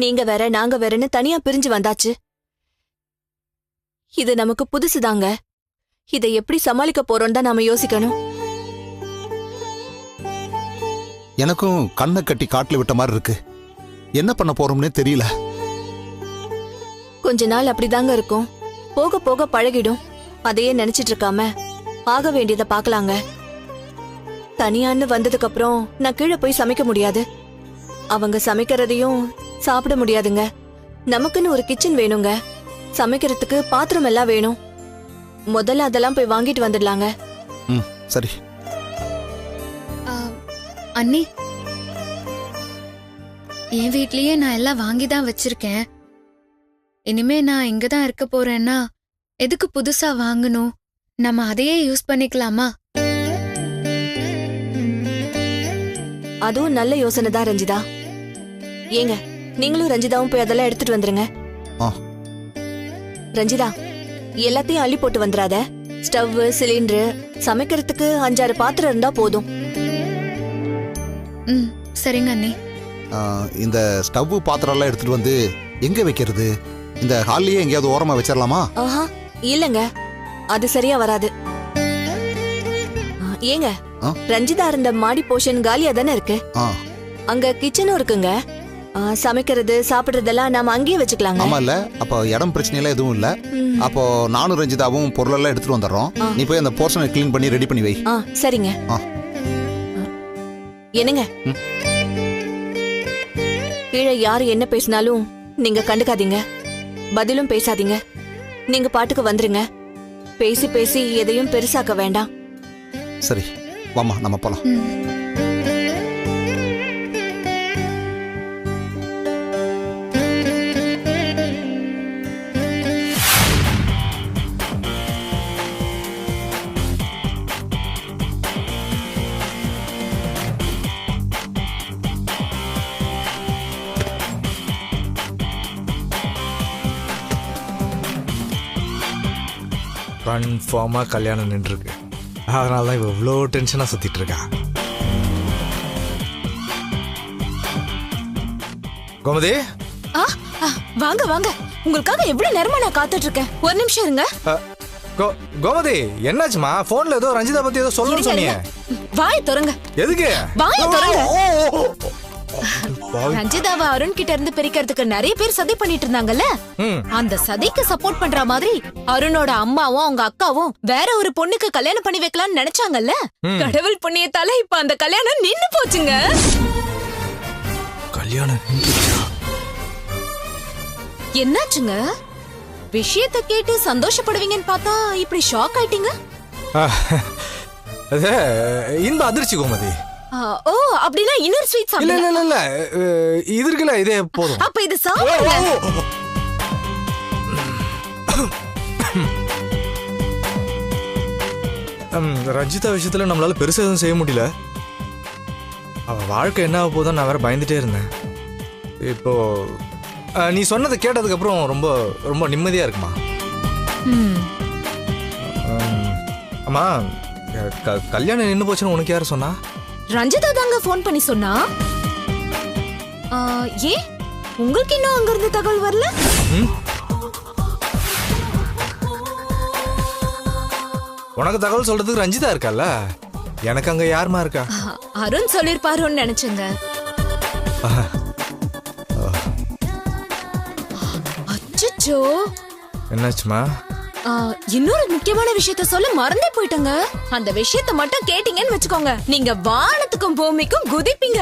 நீங்க வேற நாங்க வேறன்னு தனியா பிரிஞ்சு வந்தாச்சு. இது நமக்கு புதுசுதாங்க. இதை எப்படி சமாளிக்க போறோம் தான் நாம யோசிக்கணும். எனக்கும் கண்ணை கட்டி காட்டுல விட்ட மாதிரி இருக்கு. என்ன பண்ண போறோம்னே தெரியல. கொஞ்ச நாள் அப்படிதாங்க இருக்கும். போக போக பழகிடும். அதையே நினைச்சிட்டு இருக்காம ஆக வேண்டியதை பாக்கலாங்க. தனியான்னு வந்ததுக்கு அப்புறம் நான் கீழே போய் சமைக்க முடியாது. அவங்க சமைக்கிறதையும் சாப்பிட முடியாதுங்க. நமக்குன்னு ஒரு கிச்சன் வேணுங்க. சமைக்கிறதுக்கு பாத்திரம் எல்லாம் வேணும். முதல்ல அதெல்லாம் போய் வாங்கிட்டு வந்துடலாங்க. சரி அண்ணி, என் வீட்லயே நான் எல்லாம் வாங்கிதான் வச்சிருக்கேன். இனிமே நான் இங்கதான் இருக்க போறேன்னா எதுக்கு புதுசா வாங்கணும்? நம்ம அதையே யூஸ் பண்ணிக்கலாமா? அதுவும் நல்ல யோசனை தான் ரஞ்சிதா. ஏங்க, நீங்களும் ரஞ்சிதாவும் போய் அதெல்லாம் எடுத்துட்டு வந்துருங்க. ரஞ்சிதா, எல்லாத்தையும் அள்ளி போட்டு வந்துடாத. ஸ்டவ், சிலிண்டர், சமைக்கிறதுக்கு 5-6 பாத்திரம் இருந்தா போதும். சரிங்க அண்ணி. இந்த ஸ்டவ் பாத்திரம் எல்லாம் எடுத்துட்டு வந்து எங்க வைக்கிறது? இந்த ஹால்லயே எங்கேயாவது ஓரமா வச்சிடலாமா? ஆஹா, இல்லங்க, அது சரியா வராது. ஏங்க, ரஞ்சிதா இருந்த மாடி போர்ஷன் காலியா தானே இருக்கு. அங்க கிச்சனும் இருக்குங்க. சமைக்கிறது சாப்பிடுறதெல்லாம் நாம அங்கேயே வச்சுக்கலாங்க. ஆமா இல்ல, அப்ப இடம் பிரச்சனை எல்லாம் எதுவும் இல்ல. அப்போ நானும் ரஞ்சிதாவும் பொருள் எல்லாம் எடுத்துட்டு வந்துடுறோம். நீ போய் அந்த போர்ஷனை கிளீன் பண்ணி ரெடி பண்ணி வை. சரிங்க. என்னங்க, கீழே யாரு என்ன பேசினாலும் நீங்க கண்டுக்காதீங்க. பதிலும் பேசாதீங்க. நீங்க பாட்டுக்கு வந்துருங்க. பேசி பேசி எதையும் பெருசாக்க வேண்டாம். சரி வாமா, நம்ம போலாம். கன்ஃபார்மா கல்யாணம் நின்றுருக்கு. அதனால தான் இவ்வளோ டென்ஷனா சுத்திட்டு இருக்கா. கோமதி, வாங்க வாங்க. உங்களுக்காக எவ்வளவு நேரமா நான் காத்துட்டு இருக்கேன். ஒரு நிமிஷம் இருங்க. கோமதி, என்னாச்சுமா? போன்ல ஏதோ ரஞ்சிதா பத்தி ஏதோ சொல்லணும்னு சொன்னீங்க. வாய் திறங்க. எதுக்கு? வாய் திறங்க. ரஞ்சிதாவை அருண் கிட்ட இருந்து பிரிக்கிறதுக்கு நிறைய பேர் சதி பண்ணிட்டு இருந்தாங்கல்ல. அந்த சதிக்கு சப்போர்ட் பண்ற மாதிரி அருணோட அம்மாவும் அவங்க அக்காவும் வேற ஒரு பொண்ணுக்கு கல்யாணம் பண்ணி வைக்கலாம்னு நினைச்சாங்கல்ல. கடவுள் புண்ணியத்தால இப்ப அந்த கல்யாணம் நின்னு போச்சுங்க. கல்யாணம் என்னாச்சுங்க? விஷயத்தை கேட்டு சந்தோஷப்படுவீங்கன்னு பார்த்தா இப்படி ஷாக் ஆயிட்டீங்க. இந்த அதிர்ச்சி கோமதி. ஓ, அப்படினா இன்னொரு ஸ்வீட் சாப்பிடுங்க. இல்ல இல்ல இல்ல, இது இருக்குல, இதே போதும். அப்ப இது சாப்பிடுங்க. ரஞ்சிதா விஷயத்துல நம்மளால பெருசா எதுவும் செய்ய முடியல. அவ வாழ்க்கை என்ன ஆக போதும் நான் வேற பயந்துட்டே இருந்தேன். இப்போ நீ சொன்னதை கேட்டதுக்கு அப்புறம் ரொம்ப ரொம்ப நிம்மதியா இருக்குமா. அம்மா, கல்யாணம் நின்னு போச்சுன்னு உனக்கு யாரு சொன்னா? ரஞ்சிதா தாங்க போன் பண்ணி சொன்னா. ஏன் உங்களுக்கு இன்னும் அங்க இருந்து தகவல் வரல? உனக்கு தகவல் சொல்றதுக்கு ரஞ்சிதா இருக்கல்ல, எனக்கு அங்க யாருமா இருக்கா? அருண் சொல்லிருப்பாருன்னு நினைச்சேங்க. அச்சச்சோ, என்னாச்சுமா? இன்னொரு முக்கியமான விஷயத்த சொல்ல மறந்தே போயிட்டங்க. அந்த விஷயத்த மட்டும் கேட்டீங்கன்னு வச்சுக்கோங்க, நீங்க வானத்துக்கும் பூமிக்கும் குதிப்பீங்க.